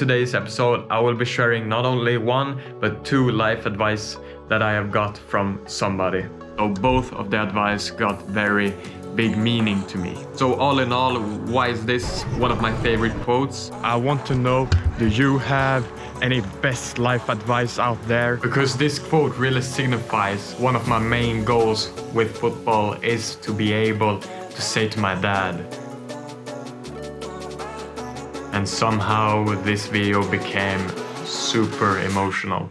today's episode, I will be sharing not only one, but two life advice that I have got from somebody. So both of the advice got very big meaning to me. So all in all, why is this one of my favorite quotes? I want to know, do you have any best life advice out there? Because this quote really signifies one of my main goals with football is to be able to say to my dad. And somehow this video became super emotional.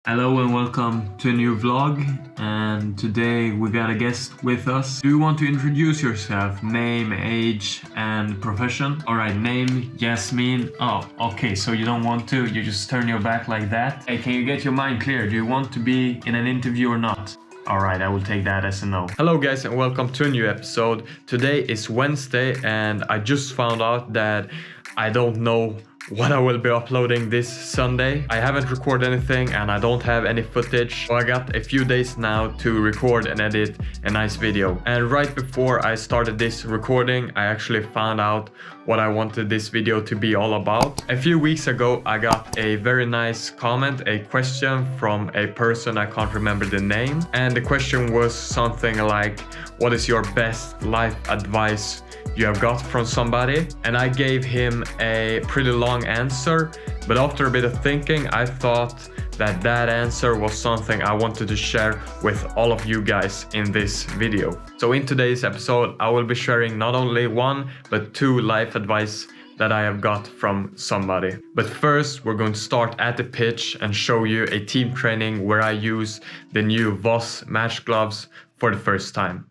Hello and welcome to a new vlog, and today we got a guest with us. Do you want to introduce yourself? Name, age and profession? Alright, name Yasmin. Oh, okay, so you don't want to, you just turn your back like that. Hey, can you get your mind clear? Do you want to be in an interview or not? Alright, I will take that as a no. Hello guys and welcome to a new episode. Today is Wednesday and I just found out that I don't know what I will be uploading this Sunday. I haven't recorded anything and I don't have any footage, so I got a few days now to record and edit a nice video. And right before I started this recording, I actually found out what I wanted this video to be all about. A few weeks ago I got a very nice comment, a question from a person, I can't remember the name, and the question was something like, what is your best life advice you have got from somebody? And I gave him a pretty long answer, but after a bit of thinking I thought that answer was something I wanted to share with all of you guys in this video. So in today's episode I will be sharing not only one but two life advice that I have got from somebody. But first we're going to start at the pitch and show you a team training where I use the new Voss match gloves for the first time.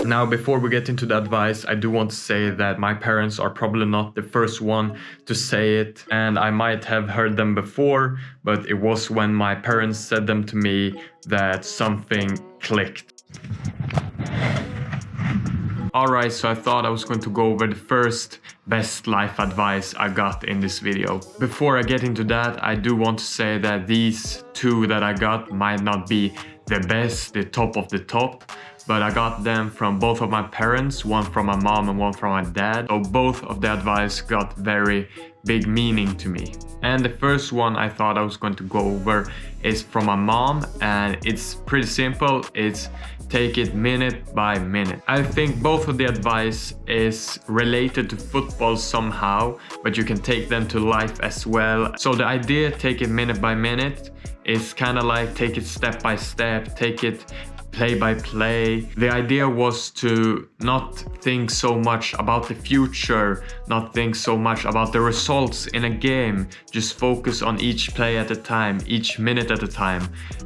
Now, before we get into the advice, I do want to say that my parents are probably not the first one to say it, and I might have heard them before, but it was when my parents said them to me that something clicked. Alright, so I thought I was going to go over the first best life advice I got in this video. Before I get into that, I do want to say that these two that I got might not be the best, the top of the top, but I got them from both of my parents, one from my mom and one from my dad. So both of the advice got very big meaning to me. And the first one I thought I was going to go over is from my mom, and it's pretty simple. It's take it minute by minute. I think both of the advice is related to football somehow, but you can take them to life as well. So the idea, take it minute by minute, is kind of like take it step by step, take it play by play. The idea was to not think so much about the future, not think so much about the results in a game, just focus on each play at a time, each minute at a time.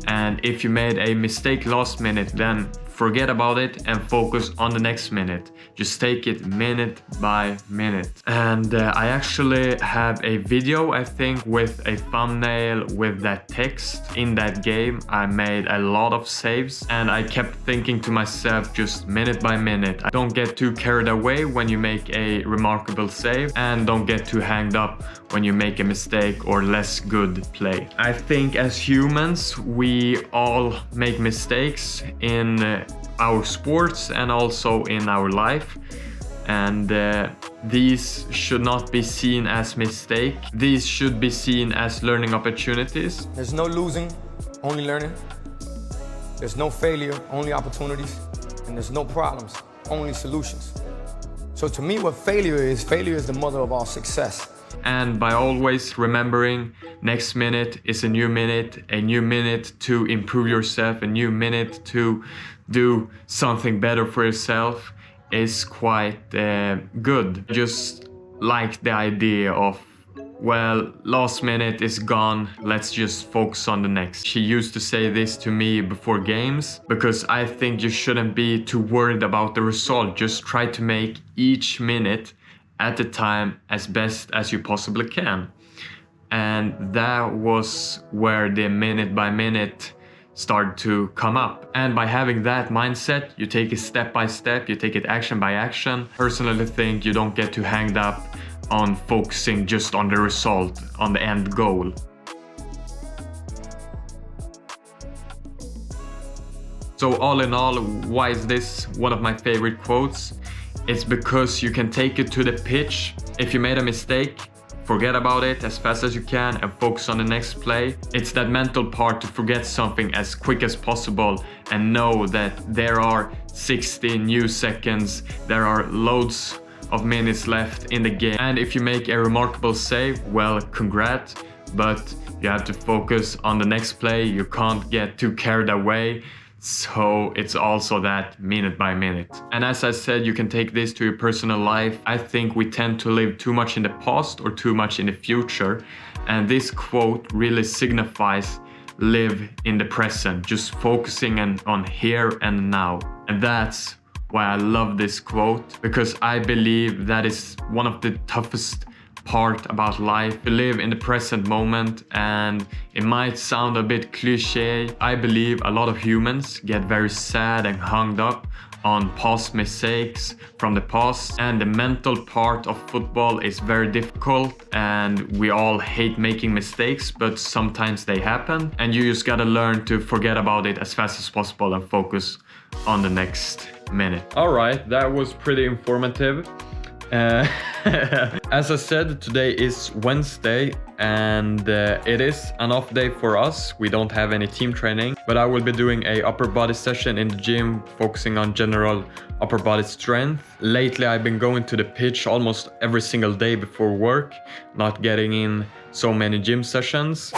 And if you made a mistake last minute, then forget about it and focus on the next minute. Just take it minute by minute. And I actually have a video, I think, with a thumbnail with that text. In that game, I made a lot of saves and I kept thinking to myself just minute by minute. Don't get too carried away when you make a remarkable save, and don't get too hanged up when you make a mistake or less good play. I think as humans, we all make mistakes in our sports and also in our life, and these should not be seen as mistake. These should be seen as learning opportunities. There's no losing, only learning. There's no failure, only opportunities. And there's no problems, only solutions. So to me, what failure is the mother of all success. And by always remembering next minute is a new minute to improve yourself, a new minute to do something better for yourself is quite good. Just like the idea of, well, last minute is gone, let's just focus on the next. She used to say this to me before games, because I think you shouldn't be too worried about the result. Just try to make each minute at a time as best as you possibly can. And that was where the minute by minute started to come up. And by having that mindset, you take it step by step, you take it action by action. Personally think you don't get too hanged up on focusing just on the result, on the end goal. So all in all, why is this one of my favorite quotes? It's because you can take it to the pitch. If you made a mistake, forget about it as fast as you can and focus on the next play. It's that mental part to forget something as quick as possible and know that there are 60 new seconds, there are loads of minutes left in the game. And if you make a remarkable save, well, congrats, but you have to focus on the next play. You can't get too carried away. So it's also that minute by minute. And as I said, you can take this to your personal life. I think we tend to live too much in the past or too much in the future. And this quote really signifies live in the present, just focusing on here and now. And that's why I love this quote, because I believe that is one of the toughest part about life, to live in the present moment. And it might sound a bit cliche. I believe a lot of humans get very sad and hung up on past mistakes from the past, and the mental part of football is very difficult, and we all hate making mistakes, but sometimes they happen, and you just gotta learn to forget about it as fast as possible and focus on the next minute. All right, that was pretty informative. As I said, today is Wednesday and it is an off day for us. We don't have any team training, but I will be doing a upper body session in the gym, focusing on general upper body strength. Lately, I've been going to the pitch almost every single day before work, not getting in so many gym sessions.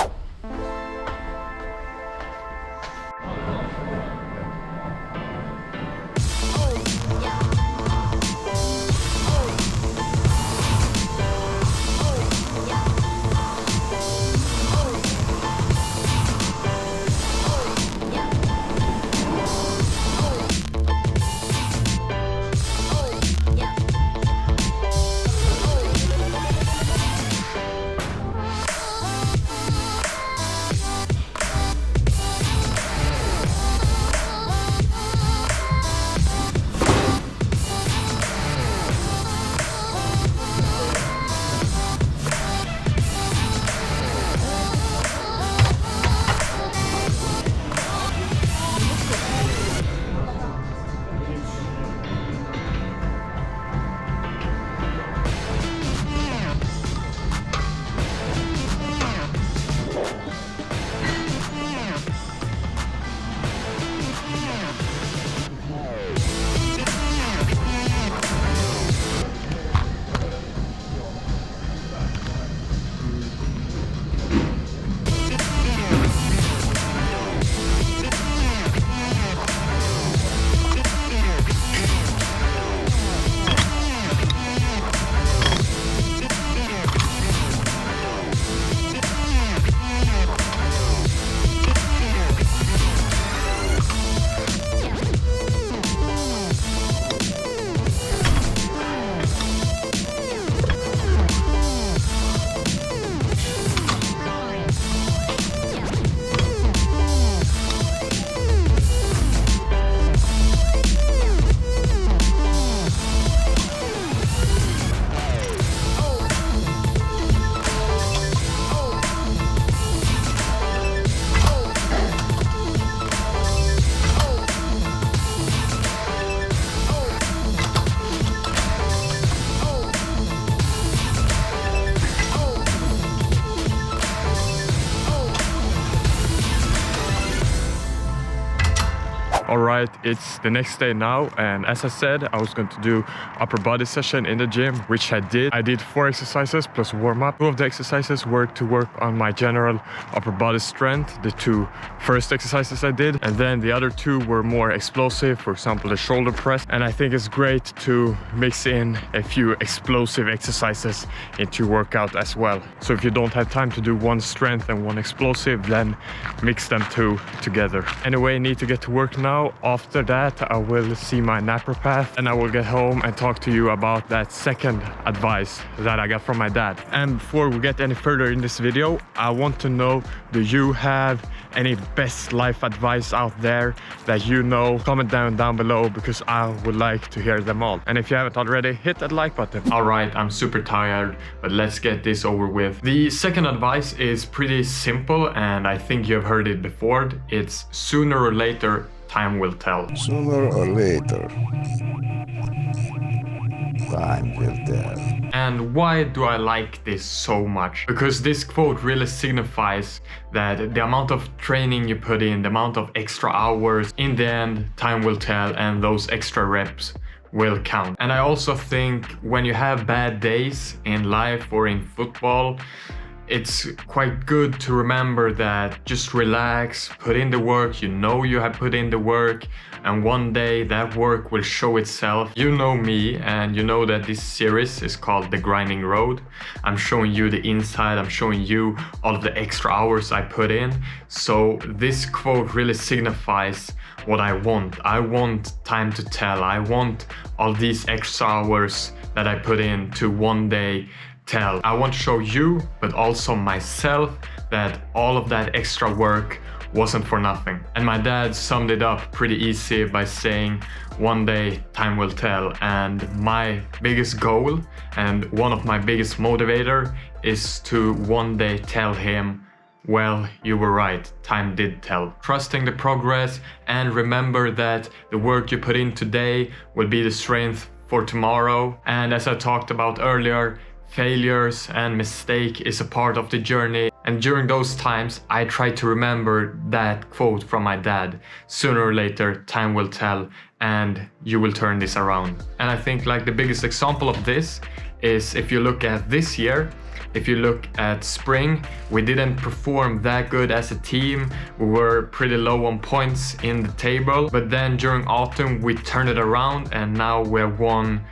right, it's the next day now, and as I said, I was going to do upper body session in the gym, which I did. I did 4 exercises plus warm-up. 2 of the exercises were to work on my general upper body strength, the 2 first exercises I did, and then the other 2 were more explosive, for example the shoulder press. And I think it's great to mix in a few explosive exercises into your workout as well. So if you don't have time to do one strength and one explosive, then mix them 2 together. Anyway, I need to get to work now. After that, I will see my naturopath and I will get home and talk to you about that second advice that I got from my dad. And before we get any further in this video, I want to know, do you have any best life advice out there that you know? Comment down below, because I would like to hear them all. And if you haven't already, hit that like button. All right, I'm super tired, but let's get this over with. The second advice is pretty simple, and I think you've heard it before. It's sooner or later, time will tell. Sooner or later, time will tell. And why do I like this so much? Because this quote really signifies that the amount of training you put in, the amount of extra hours, in the end, time will tell, and those extra reps will count. And I also think when you have bad days in life or in football, it's quite good to remember that just relax, put in the work, you know you have put in the work, and one day that work will show itself. You know me, and you know that this series is called The Grinding Road. I'm showing you the inside, I'm showing you all of the extra hours I put in. So this quote really signifies what I want. I want time to tell. I want all these extra hours that I put in to one day tell. I want to show you, but also myself, that all of that extra work wasn't for nothing. And my dad summed it up pretty easy by saying, one day time will tell. And my biggest goal and one of my biggest motivator is to one day tell him, well, you were right, time did tell. Trusting the progress, and remember that the work you put in today will be the strength for tomorrow. And as I talked about earlier, failures and mistake is a part of the journey. And during those times, I try to remember that quote from my dad. Sooner or later, time will tell, and you will turn this around. And I think like the biggest example of this is if you look at this year. If you look at spring, we didn't perform that good as a team. We were pretty low on points in the table. But then during autumn, we turned it around, and now we have won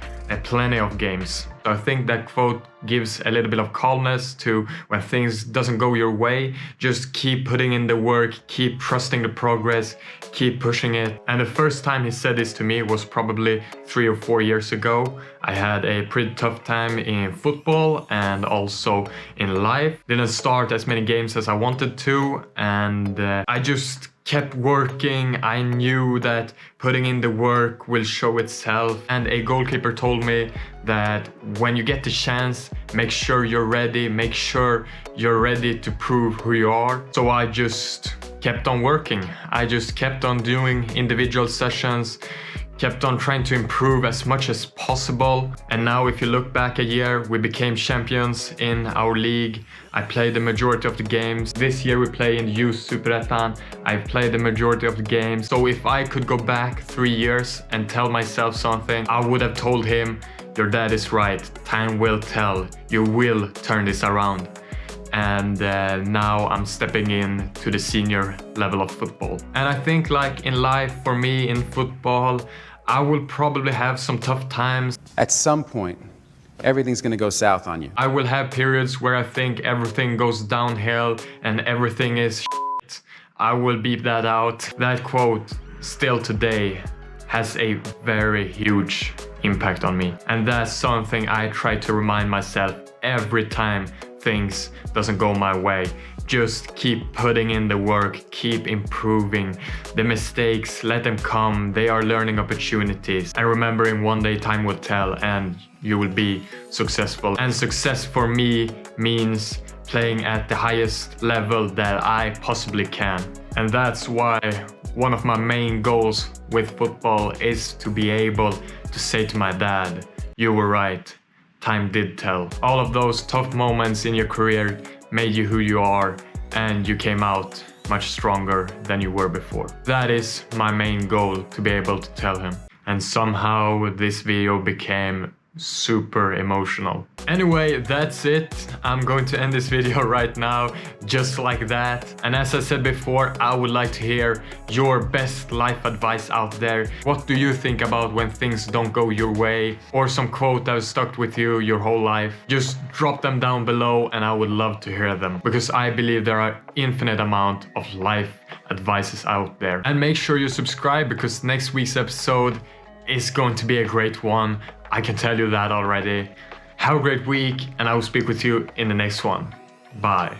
plenty of games. So I think that quote gives a little bit of calmness to when things doesn't go your way. Just keep putting in the work, keep trusting the progress, keep pushing it. And the first time he said this to me was probably 3 or 4 years ago. I had a pretty tough time in football and also in life. Didn't start as many games as I wanted to, and I just kept working. I knew that putting in the work will show itself. And a goalkeeper told me that when you get the chance, make sure you're ready, make sure you're ready to prove who you are. So I just kept on working. I just kept on doing individual sessions, kept on trying to improve as much as possible. And now if you look back a year, we became champions in our league. I played the majority of the games. This year we play in the S2Ep29. I played the majority of the games. So if I could go back 3 years and tell myself something, I would have told him, your dad is right, time will tell, you will turn this around. And now I'm stepping in to the senior level of football. And I think like in life, for me in football, I will probably have some tough times. At some point, everything's gonna go south on you. I will have periods where I think everything goes downhill and everything is shit. I will beep that out. That quote still today has a very huge impact on me. And that's something I try to remind myself every time things doesn't go my way. Just keep putting in the work, keep improving. The mistakes, let them come. They are learning opportunities. And remembering one day time will tell and you will be successful. And success for me means playing at the highest level that I possibly can. And that's why one of my main goals with football is to be able to say to my dad, you were right, time did tell. All of those tough moments in your career made you who you are, and you came out much stronger than you were before. That is my main goal, to be able to tell him. And somehow this video became super emotional. Anyway, that's it. I'm going to end this video right now, just like that. And as I said before, I would like to hear your best life advice out there. What do you think about when things don't go your way? Or some quote that has stuck with you your whole life? Just drop them down below and I would love to hear them, because I believe there are infinite amount of life advices out there. And make sure you subscribe, because next week's episode is going to be a great one. I can tell you that already. Have a great week, and I will speak with you in the next one. Bye.